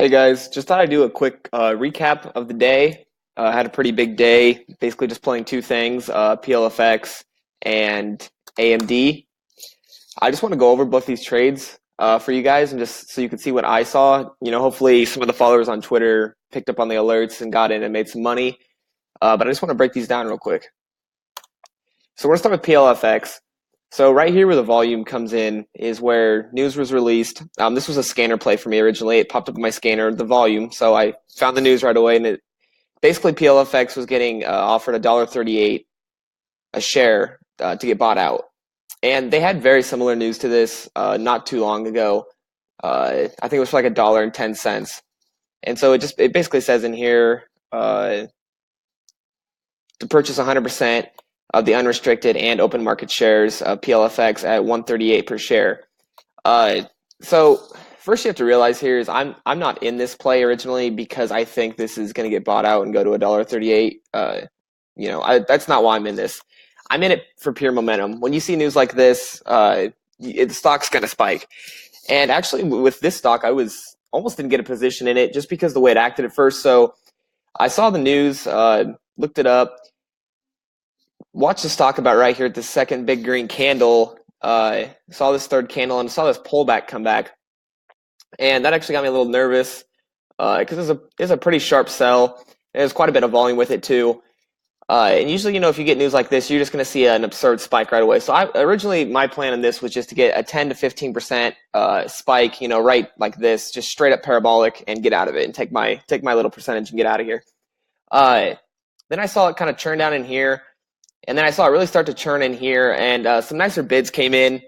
Hey guys, just thought I'd do a quick recap of the day. Had a pretty big day, basically just playing two things, PLFX and AMD. I just want to go over both these trades for you guys and just so you can see what I saw. Hopefully some of the followers on Twitter picked up on the alerts and got in and made some money. But I just want to break these down real quick. So we're going to start with PLFX. So right here where the volume comes in is where news was released. This was a scanner play for me originally. It popped up in my scanner, the volume. So I found the news right away, and basically PLFX was getting offered $1.38 a share to get bought out. And they had very similar news to this not too long ago. I think it was for like $1.10. And so it basically says in here to purchase 100% of the unrestricted and open market shares of PLFX at $1.38 per share. So first you have to realize here is I'm not in this play originally because I think this is going to get bought out and go to $1.38. That's not why I'm in this. I'm in it for pure momentum. When you see news like this, the stock's going to spike. And actually with this stock, I was almost didn't get a position in it just because the way it acted at first. So I saw the news, looked it up, watched the stock about right here at the second big green candle. Saw this third candle and saw this pullback come back. And that actually got me a little nervous because it's a pretty sharp sell. And there's quite a bit of volume with it too. And usually, if you get news like this, you're just going to see an absurd spike right away. So originally my plan on this was just to get a 10 to 15% spike, right like this, just straight up parabolic and get out of it and take my little percentage and get out of here. Then I saw it kind of churn down in here. And then I saw it really start to churn in here, and some nicer bids came in.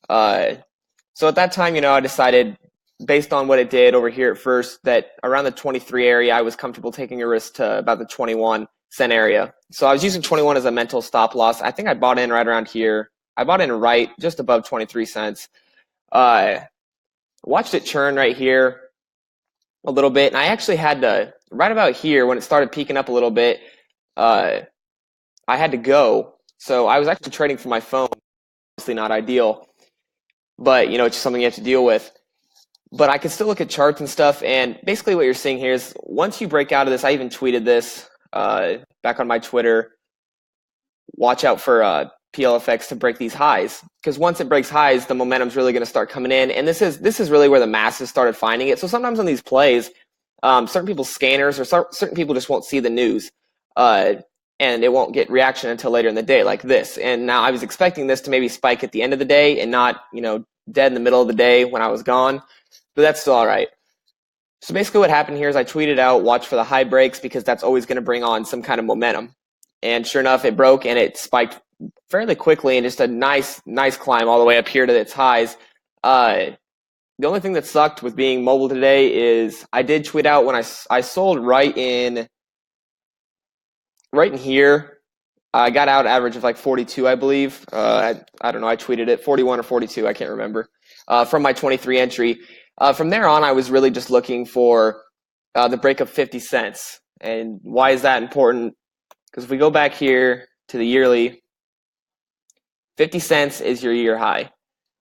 So at that time, I decided, based on what it did over here at first, that around the 23 area, I was comfortable taking a risk to about the 21-cent area. So I was using 21 as a mental stop loss. I think I bought in right around here. I bought in right just above 23 cents. Watched it churn right here a little bit, and I actually had to, right about here, when it started peaking up a little bit, I had to go. So I was actually trading from my phone. Obviously not ideal, but it's just something you have to deal with. But I can still look at charts and stuff, and basically what you're seeing here is once you break out of this, I even tweeted this back on my Twitter, watch out for PLFX to break these highs, because once it breaks highs, the momentum's really going to start coming in, and this is really where the masses started finding it. So sometimes on these plays, certain people's scanners or certain people just won't see the news. And it won't get reaction until later in the day like this. And now I was expecting this to maybe spike at the end of the day and not, dead in the middle of the day when I was gone, but that's still all right. So basically what happened here is I tweeted out, watch for the high breaks because that's always going to bring on some kind of momentum. And sure enough, it broke and it spiked fairly quickly and just a nice climb all the way up here to its highs. The only thing that sucked with being mobile today is I did tweet out when I sold right in here. I got out average of like 42, I believe. I don't know. I tweeted it 41 or 42. I can't remember. From my 23 entry. From there on, I was really just looking for the break of 50 cents. And why is that important? Because if we go back here to the yearly, 50 cents is your year high.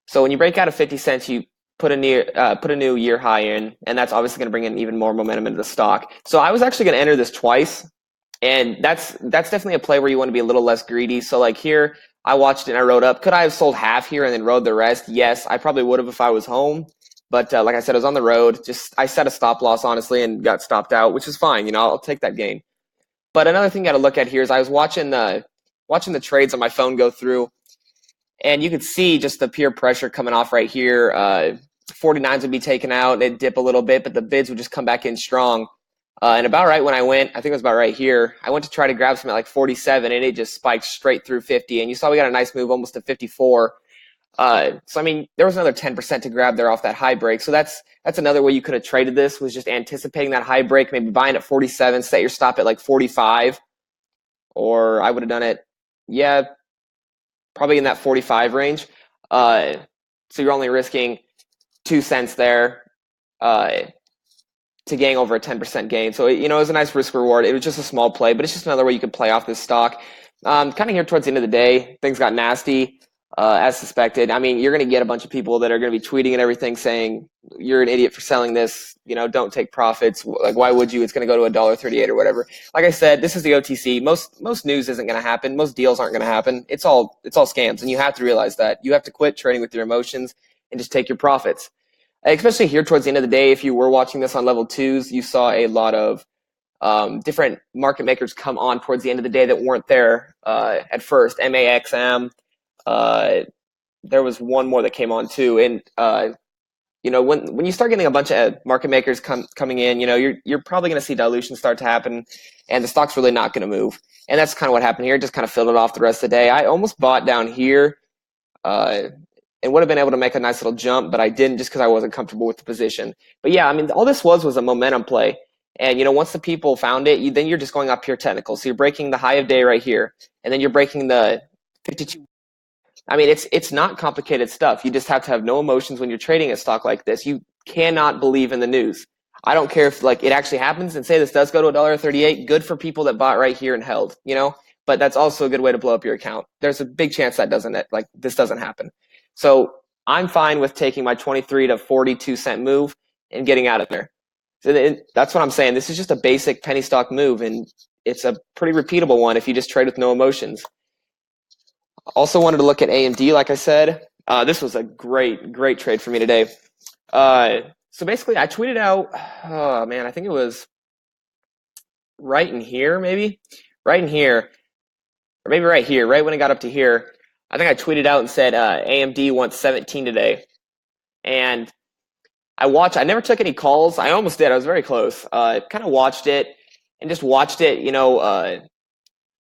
So when you break out of 50 cents, you put a new year high in, and that's obviously going to bring in even more momentum into the stock. So I was actually going to enter this twice. And that's definitely a play where you want to be a little less greedy. So like here, I watched it and I wrote up. Could I have sold half here and then rode the rest? Yes, I probably would have if I was home. But like I said, I was on the road. I set a stop loss, honestly, and got stopped out, which is fine. I'll take that gain. But another thing you got to look at here is I was watching the trades on my phone go through, and you could see just the peer pressure coming off right here. 49s would be taken out. They'd dip a little bit, but the bids would just come back in strong. And about right when I went, I think it was about right here, I went to try to grab some at like 47, and it just spiked straight through 50. And you saw we got a nice move almost to 54. So, I mean, there was another 10% to grab there off that high break. So that's another way you could have traded this, was just anticipating that high break, maybe buying at 47, set your stop at like 45. Or I would have done it, probably in that 45 range. So you're only risking 2 cents there. To gain over a 10% gain. So, it was a nice risk reward. It was just a small play, but it's just another way you could play off this stock. Kind of here towards the end of the day, things got nasty. as suspected. I mean, you're going to get a bunch of people that are going to be tweeting and everything saying you're an idiot for selling this. Don't take profits. Like, why would you? It's going to go to $1.38 or whatever. Like I said, this is the OTC. Most news isn't going to happen. Most deals aren't going to happen. It's all scams, and you have to realize that. You have to quit trading with your emotions and just take your profits. Especially here towards the end of the day, if you were watching this on level 2s, you saw a lot of different market makers come on towards the end of the day that weren't there at first. MAXM. There was one more that came on too, and when you start getting a bunch of market makers coming in, you're probably going to see dilution start to happen, and the stock's really not going to move. And that's kind of what happened here. Just kind of filled it off the rest of the day. I almost bought down here, and would have been able to make a nice little jump, but I didn't just because I wasn't comfortable with the position. But yeah, I mean, all this was a momentum play. And once the people found it, then you're just going up pure technical. So you're breaking the high of day right here, and then you're breaking the 52. I mean, it's not complicated stuff. You just have to have no emotions when you're trading a stock like this. You cannot believe in the news. I don't care if it actually happens, and say this does go to $1.38. Good for people that bought right here and held, But that's also a good way to blow up your account. There's a big chance that this doesn't happen. So I'm fine with taking my 23 to 42 cent move and getting out of there. So that's what I'm saying. This is just a basic penny stock move, and it's a pretty repeatable one if you just trade with no emotions. Also wanted to look at AMD, like I said. This was a great trade for me today. So basically, I tweeted out, I think it was right in here, maybe? Right in here. Or maybe right here, right when it got up to here. I think I tweeted out and said AMD wants 17 today. And I never took any calls. I almost did. I was very close. Kind of watched it and just watched it,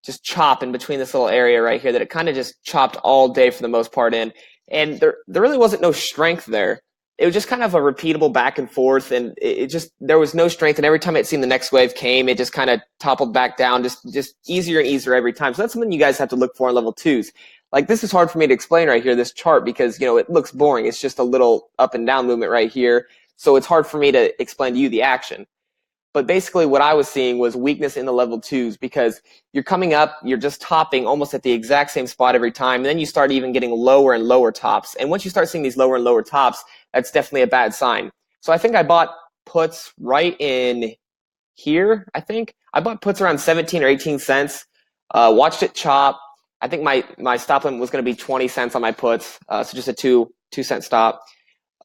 just chop in between this little area right here that it kind of just chopped all day for the most part in. And there really wasn't no strength there. It was just kind of a repeatable back and forth, and there was no strength. And every time it seemed the next wave came, it just kind of toppled back down, just easier and easier every time. So that's something you guys have to look for in level 2s. Like, this is hard for me to explain right here, this chart, because, it looks boring. It's just a little up and down movement right here. So it's hard for me to explain to you the action. But basically what I was seeing was weakness in the level 2s, because you're coming up, you're just topping almost at the exact same spot every time, and then you start even getting lower and lower tops. And once you start seeing these lower and lower tops, that's definitely a bad sign. So I think I bought puts right in here, I think. I bought puts around 17 or 18 cents, watched it chop. I think my stop limit was going to be 20 cents on my puts, so just a 2 cent stop.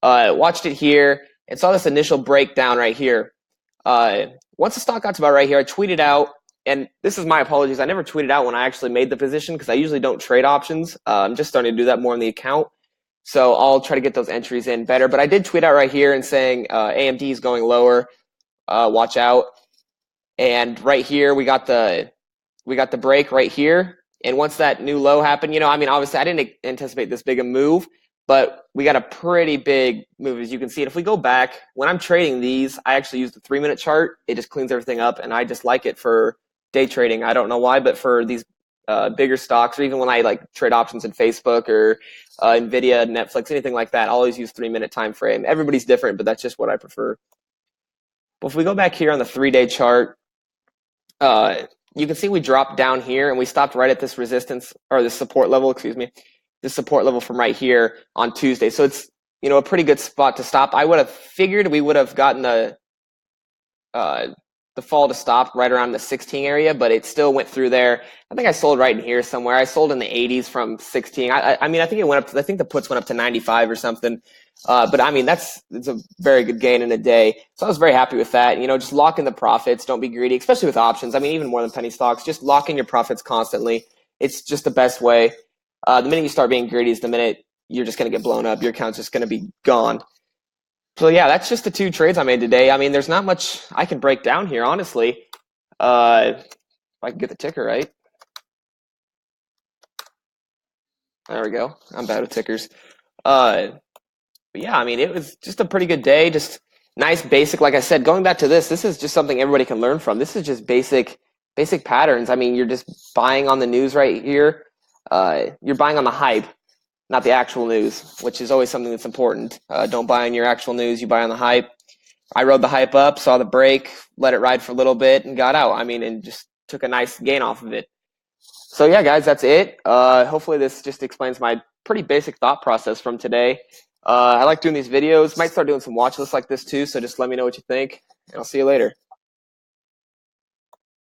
Watched it here and saw this initial breakdown right here. Once the stock got to about right here, I tweeted out, and this is my apologies. I never tweeted out when I actually made the position because I usually don't trade options. I'm just starting to do that more in the account. So I'll try to get those entries in better. But I did tweet out right here and saying AMD is going lower. Watch out. And right here we got the break right here. And once that new low happened, obviously I didn't anticipate this big a move, but we got a pretty big move, as you can see. And if we go back, when I'm trading these, I actually use the 3-minute chart. It just cleans everything up, and I just like it for day trading. I don't know why, but for these bigger stocks, or even when I trade options in Facebook or Nvidia, Netflix, anything like that, I always use 3-minute time frame. Everybody's different, but that's just what I prefer. But if we go back here on the 3-day chart, you can see we dropped down here and we stopped right at this resistance, or this support level, this support level from right here on Tuesday. So it's, a pretty good spot to stop. I would have figured we would have gotten the fall to stop right around the 16 area, but it still went through there. I think I sold right in here somewhere. I sold in the 80s from 16. I think it went up to, I think the puts went up to 95 or something. But it's a very good gain in a day. So I was very happy with that. Just lock in the profits. Don't be greedy, especially with options. Even more than penny stocks, just lock in your profits constantly. It's just the best way. The minute you start being greedy is the minute you're just going to get blown up. Your account's just going to be gone. So yeah, that's just the 2 trades I made today. There's not much I can break down here, honestly. If I can get the ticker right. There we go. I'm bad with tickers. But yeah, it was just a pretty good day. Just nice, basic. Like I said, going back to this is just something everybody can learn from. This is just basic patterns. You're just buying on the news right here. You're buying on the hype, not the actual news, which is always something that's important. Don't buy on your actual news. You buy on the hype. I rode the hype up, saw the break, let it ride for a little bit, and got out. And just took a nice gain off of it. So yeah, guys, that's it. Hopefully this just explains my pretty basic thought process from today. I like doing these videos. Might start doing some watch lists like this too, so just let me know what you think, and I'll see you later.